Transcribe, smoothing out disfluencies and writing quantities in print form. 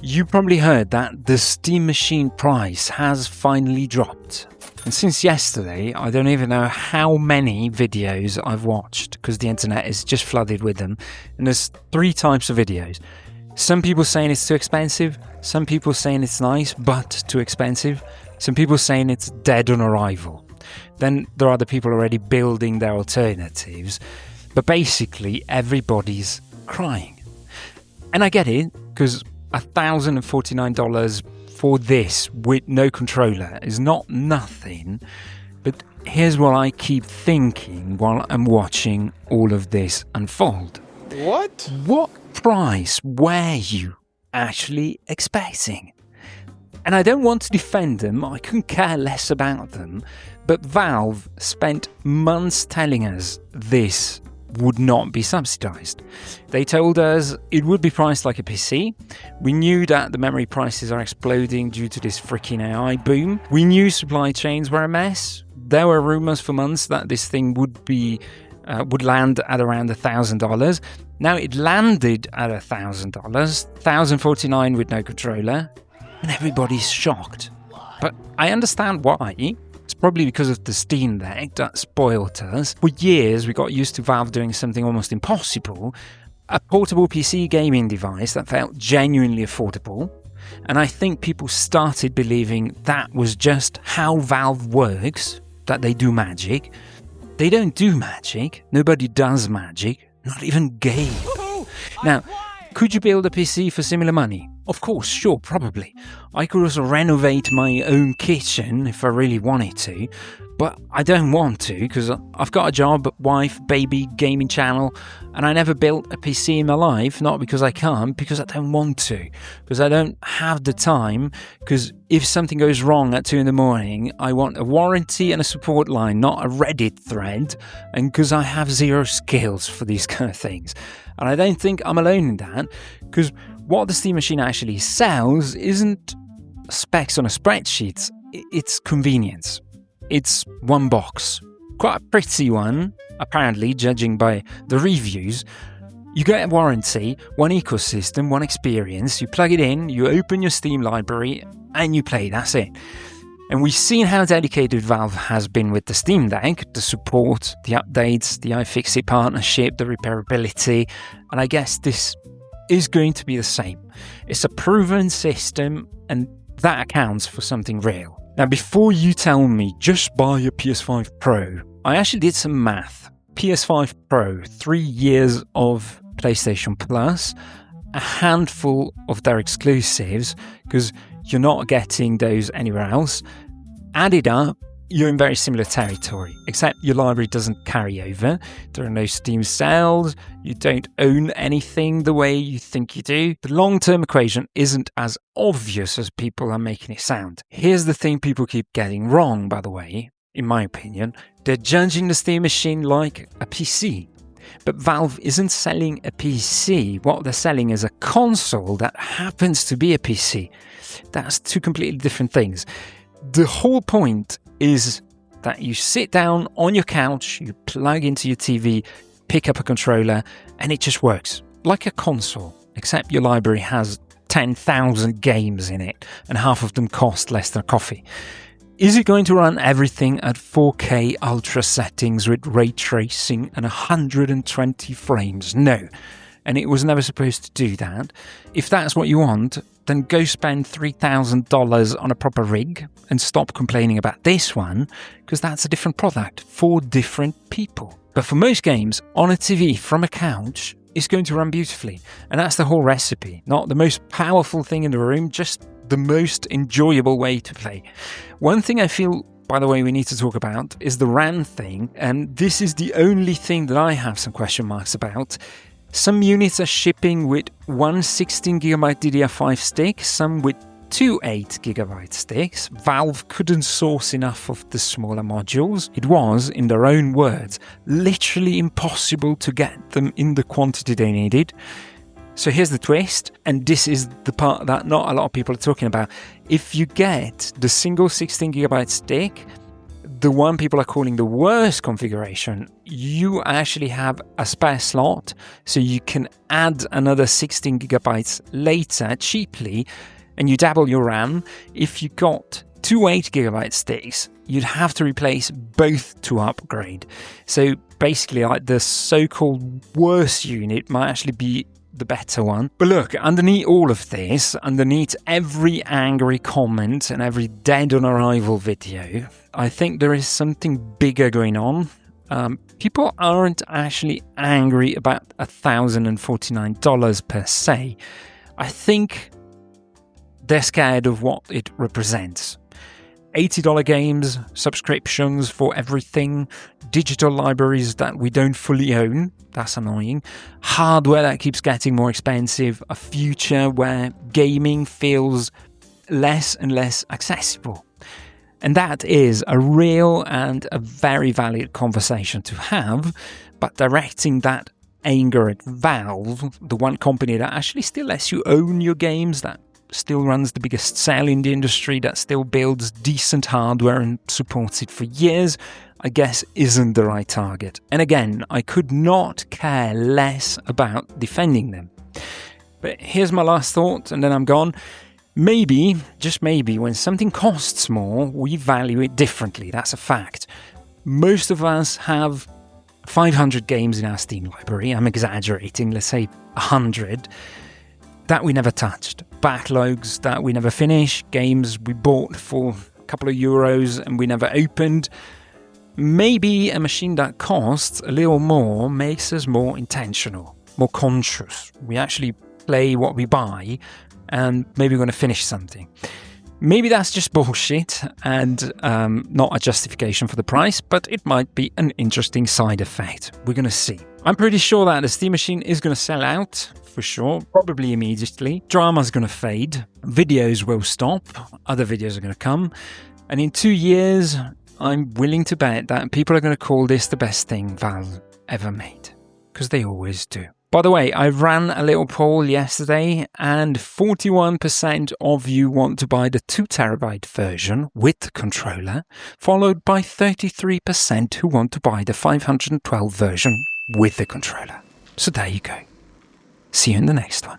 You probably heard that the Steam Machine price has finally dropped. And since yesterday, I don't even know how many videos I've watched because the internet is just flooded with them. And there's 3 types of videos. Some people saying it's too expensive. Some people saying it's nice, but too expensive. Some people saying it's dead on arrival. Then there are the people already building their alternatives. But basically, everybody's crying. And I get it, because $1,049 for this with no controller is not nothing, but here's what I keep thinking while I'm watching all of this unfold. What? What price were you actually expecting? And I don't want to defend them, I couldn't care less about them, but Valve spent months telling us this would not be subsidized. They told us it would be priced like a PC. We knew that the memory prices are exploding due to this freaking AI boom. We knew supply chains were a mess. There were rumors for months that this thing would land at around $1,000. Now it landed at $1,000, $1,049 with no controller, and everybody's shocked. But I understand why. It's probably because of the Steam Deck that spoiled us. For years, we got used to Valve doing something almost impossible, a portable PC gaming device that felt genuinely affordable. And I think people started believing that was just how Valve works, that they do magic. They don't do magic. Nobody does magic, not even games. Now, could you build a PC for similar money? Of course, sure, probably. I could also renovate my own kitchen if I really wanted to, but I don't want to because I've got a job, wife, baby, gaming channel, and I never built a PC in my life, not because I can't, because I don't want to, because I don't have the time, because if something goes wrong at 2 a.m, I want a warranty and a support line, not a Reddit thread, and because I have 0 skills for these kind of things. And I don't think I'm alone in that, because what the Steam Machine actually sells isn't specs on a spreadsheet, it's convenience. It's one box. Quite a pretty one, apparently, judging by the reviews. You get a warranty, one ecosystem, one experience, you plug it in, you open your Steam library, and you play, that's it. And we've seen how dedicated Valve has been with the Steam Deck, the support, the updates, the iFixit partnership, the repairability, and I guess this is going to be the same. It's a proven system, and that accounts for something real. Now, before you tell me just buy a PS5 Pro, I actually did some math. PS5 Pro, 3 years of PlayStation Plus, a handful of their exclusives, because you're not getting those anywhere else. Added up, you're in very similar territory, except your library doesn't carry over. There are no Steam sales, you don't own anything the way you think you do. The long-term equation isn't as obvious as people are making it sound. Here's the thing people keep getting wrong, by the way, in my opinion. They're judging the Steam Machine like a PC. But Valve isn't selling a PC. What they're selling is a console that happens to be a PC. That's 2 completely different things. The whole point is that you sit down on your couch, you plug into your TV, pick up a controller, and it just works. Like a console, except your library has 10,000 games in it, and half of them cost less than a coffee. Is it going to run everything at 4K ultra settings with ray tracing and 120 frames? No. And it was never supposed to do that. If that's what you want, then go spend $3,000 on a proper rig and stop complaining about this one, because that's a different product for different people. But for most games, on a TV from a couch, it's going to run beautifully. And that's the whole recipe. Not the most powerful thing in the room, just the most enjoyable way to play. One thing I feel, by the way, we need to talk about is the RAM thing, and this is the only thing that I have some question marks about. Some units are shipping with one 16GB DDR5 stick, some with 2 8GB sticks. Valve couldn't source enough of the smaller modules. It was, in their own words, literally impossible to get them in the quantity they needed. So here's the twist, and this is the part that not a lot of people are talking about. If you get the single 16GB stick, the one people are calling the worst configuration, you actually have a spare slot, so you can add another 16 gigabytes later cheaply, and you double your RAM. If you got two 8 gigabyte sticks, you'd have to replace both to upgrade. So basically, like, the so-called worst unit might actually be the better one. But look, underneath all of this, underneath every angry comment and every dead on arrival video, I think there is something bigger going on. People aren't actually angry about $1,049 per se. I think they're scared of what it represents. $80 games, subscriptions for everything, digital libraries that we don't fully own, that's annoying, hardware that keeps getting more expensive, a future where gaming feels less and less accessible. And that is a real and a very valid conversation to have, but directing that anger at Valve, the one company that actually still lets you own your games, that still runs the biggest sale in the industry, that still builds decent hardware and supports it for years, I guess isn't the right target. And again, I could not care less about defending them. But here's my last thought, and then I'm gone. Maybe, just maybe, when something costs more, we value it differently. That's a fact. Most of us have 500 games in our Steam library. I'm exaggerating, let's say 100. That we never touched, backlogs that we never finished, games we bought for a couple of euros and we never opened. Maybe a machine that costs a little more makes us more intentional, more conscious. We actually play what we buy, and maybe we're going to finish something. Maybe that's just bullshit and not a justification for the price, but it might be an interesting side effect. We're going to see. I'm pretty sure that the Steam Machine is going to sell out, for sure, probably immediately. Drama's going to fade. Videos will stop. Other videos are going to come. And in 2 years, I'm willing to bet that people are going to call this the best thing Valve ever made. Because they always do. By the way, I ran a little poll yesterday, and 41% of you want to buy the 2TB version with the controller, followed by 33% who want to buy the 512 version with the controller. So there you go. See you in the next one.